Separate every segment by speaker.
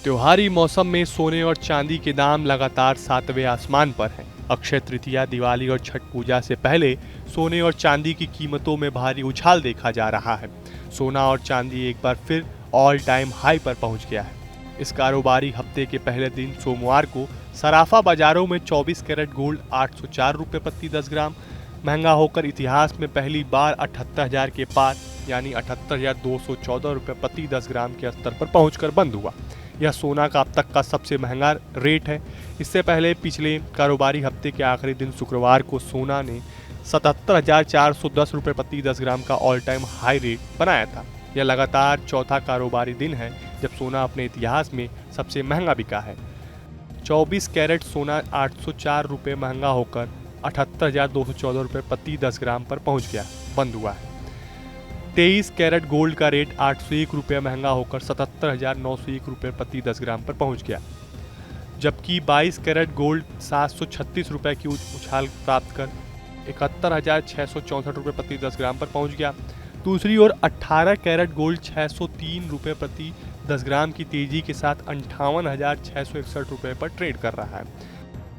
Speaker 1: त्योहारी मौसम में सोने और चांदी के दाम लगातार सातवें आसमान पर हैं। अक्षय तृतीया, दिवाली और छठ पूजा से पहले सोने और चांदी की कीमतों में भारी उछाल देखा जा रहा है। सोना और चांदी एक बार फिर ऑल टाइम हाई पर पहुंच गया है। इस कारोबारी हफ्ते के पहले दिन सोमवार को सराफा बाजारों में 24 कैरेट गोल्ड 804 रुपये प्रति 10 ग्राम महंगा होकर इतिहास में पहली बार 78,000 के पार यानी 78,214 रुपये प्रति 10 ग्राम के स्तर पर पहुंचकर बंद हुआ। यह सोना का अब तक का सबसे महंगा रेट है। इससे पहले पिछले कारोबारी हफ्ते के आखिरी दिन शुक्रवार को सोना ने 77,410 रुपये प्रति 10 ग्राम का ऑल टाइम हाई रेट बनाया था। यह लगातार चौथा कारोबारी दिन है जब सोना अपने इतिहास में सबसे महंगा बिका है। 24 कैरेट सोना 804 रुपये महंगा होकर 78,214 रुपये प्रति 10 ग्राम पर पहुंच गया, बंद हुआ है। 23 कैरेट गोल्ड का रेट 801 रुपये महंगा होकर 77,901 रुपये प्रति 10 ग्राम पर पहुंच गया, जबकि 22 कैरेट गोल्ड 736 रुपये की उछाल प्राप्त कर 71,664 रुपये प्रति 10 ग्राम पर पहुंच गया। दूसरी ओर 18 कैरेट गोल्ड 603 रुपये प्रति 10 ग्राम की तेजी के साथ 58,661 रुपये पर ट्रेड कर रहा है।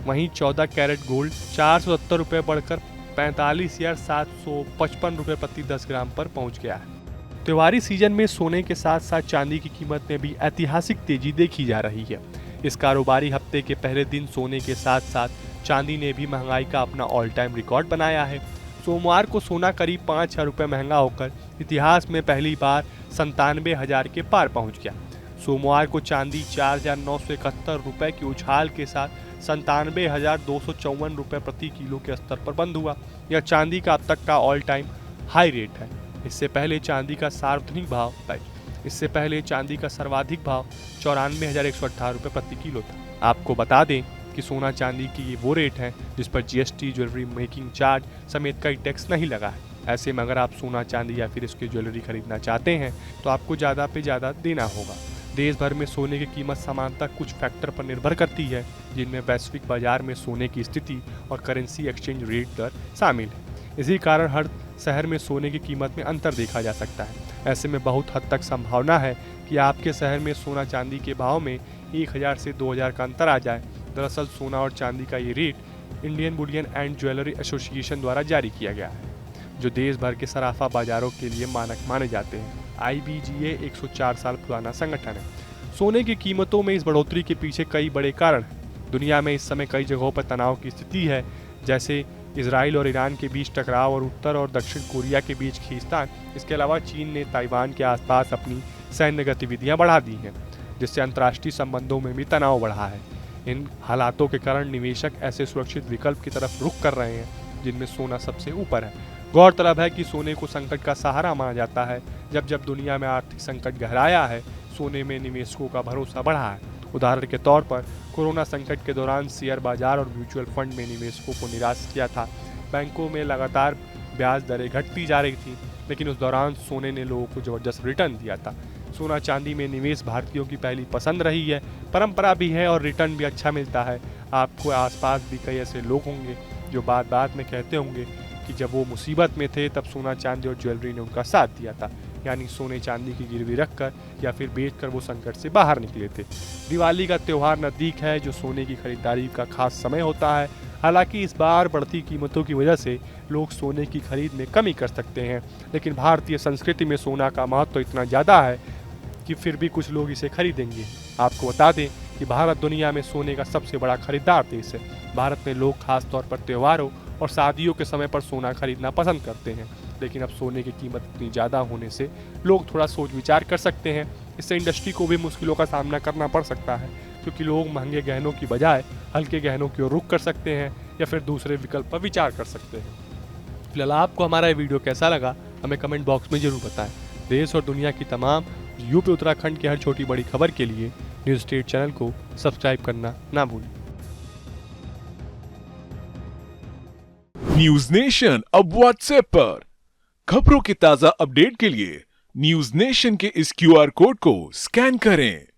Speaker 1: वहीं 14 कैरेट गोल्ड 470 रुपये बढ़कर 45,755 रुपये प्रति 10 ग्राम पर पहुंच गया है। त्योहारी सीजन में सोने के साथ साथ चांदी की कीमत में भी ऐतिहासिक तेजी देखी जा रही है। इस कारोबारी हफ्ते के पहले दिन सोने के साथ साथ चांदी ने भी महंगाई का अपना ऑल टाइम रिकॉर्ड बनाया है। सोमवार को सोना करीब 5,000 रुपये महंगा होकर इतिहास में पहली बार 97,000 के पार पहुंच गया। सोमवार को चांदी 4,971 रुपये की उछाल के साथ 97,254 रुपये प्रति किलो के स्तर पर बंद हुआ। यह चांदी का अब तक का ऑल टाइम हाई रेट है। इससे पहले चांदी का सर्वाधिक भाव 94,118 रुपये प्रति किलो था। आपको बता दें कि सोना चांदी की ये वो रेट है जिस पर जीएसटी, ज्वेलरी मेकिंग चार्ज समेत कई टैक्स नहीं लगा है। ऐसे में अगर आप सोना चांदी या फिर इसकी ज्वेलरी खरीदना चाहते हैं तो आपको ज़्यादा पे ज़्यादा देना होगा। देश भर में सोने की कीमत समानता कुछ फैक्टर पर निर्भर करती है, जिनमें वैश्विक बाजार में सोने की स्थिति और करेंसी एक्सचेंज रेट दर शामिल है। इसी कारण हर शहर में सोने की कीमत में अंतर देखा जा सकता है। ऐसे में बहुत हद तक संभावना है कि आपके शहर में सोना चांदी के भाव में 1,000 से 2,000 का अंतर आ जाए। दरअसल सोना और चांदी का ये rate Indian Boolean and jewellery association द्वारा जारी किया गया है, जो देश भर के सराफा बाजारों के लिए मानक माने जाते हैं। IBGA 104 साल पुराना संगठन है। सोने की कीमतों में इस बढ़ोतरी के पीछे कई बड़े कारण हैं। दुनिया में इस समय कई जगहों पर तनाव की स्थिति है, जैसे इजराइल और ईरान के बीच टकराव और उत्तर और दक्षिण कोरिया के बीच खींचतान। इसके अलावा चीन ने ताइवान के आसपास अपनी सैन्य गतिविधियां बढ़ा दी हैं, जिससे अंतर्राष्ट्रीय संबंधों में भी तनाव बढ़ा है। इन हालातों के कारण निवेशक ऐसे सुरक्षित विकल्प की तरफ रुख कर रहे हैं जिनमें सोना सबसे ऊपर है। गौरतलब है कि सोने को संकट का सहारा माना जाता है। जब जब दुनिया में आर्थिक संकट गहराया है, सोने में निवेशकों का भरोसा बढ़ा है। उदाहरण के तौर पर कोरोना संकट के दौरान शेयर बाजार और म्यूचुअल फंड में निवेशकों को निराश किया था। बैंकों में लगातार ब्याज दरें घटती जा रही थी, लेकिन उस दौरान सोने ने लोगों को जबरदस्त रिटर्न दिया था। सोना चांदी में निवेश भारतीयों की पहली पसंद रही है, परंपरा भी है और रिटर्न भी अच्छा मिलता है। आपको आसपास भी कई ऐसे लोग होंगे जो बात बात में कहते होंगे कि जब वो मुसीबत में थे तब सोना चांदी और ज्वेलरी ने उनका साथ दिया था, यानी सोने चांदी की गिरवी रखकर या फिर बेचकर वो संकट से बाहर निकले थे। दिवाली का त्यौहार नज़दीक है, जो सोने की खरीदारी का खास समय होता है। हालांकि इस बार बढ़ती कीमतों की वजह से लोग सोने की खरीद में कमी कर सकते हैं, लेकिन भारतीय संस्कृति में सोना का महत्व इतना ज़्यादा है कि फिर भी कुछ लोग इसे खरीदेंगे। आपको बता दें कि भारत दुनिया में सोने का सबसे बड़ा खरीदार देश है। भारत में लोग खासतौर पर त्योहारों और शादियों के समय पर सोना खरीदना पसंद करते हैं, लेकिन अब सोने की कीमत इतनी ज़्यादा होने से लोग थोड़ा सोच विचार कर सकते हैं। इससे इंडस्ट्री को भी मुश्किलों का सामना करना पड़ सकता है, क्योंकि लोग महंगे गहनों की बजाय हल्के गहनों की ओर रुख कर सकते हैं या फिर दूसरे विकल्प पर विचार कर सकते हैं। फिलहाल आपको हमारा ये वीडियो कैसा लगा, हमें कमेंट बॉक्स में जरूर बताएं। देश और दुनिया की तमाम यूपी उत्तराखंड की हर छोटी बड़ी खबर के लिए न्यूज़ स्टेट चैनल को सब्सक्राइब करना ना भूलें।
Speaker 2: न्यूज नेशन अब व्हाट्सएप पर खबरों के ताजा अपडेट के लिए न्यूज नेशन के इस QR कोड को स्कैन करें।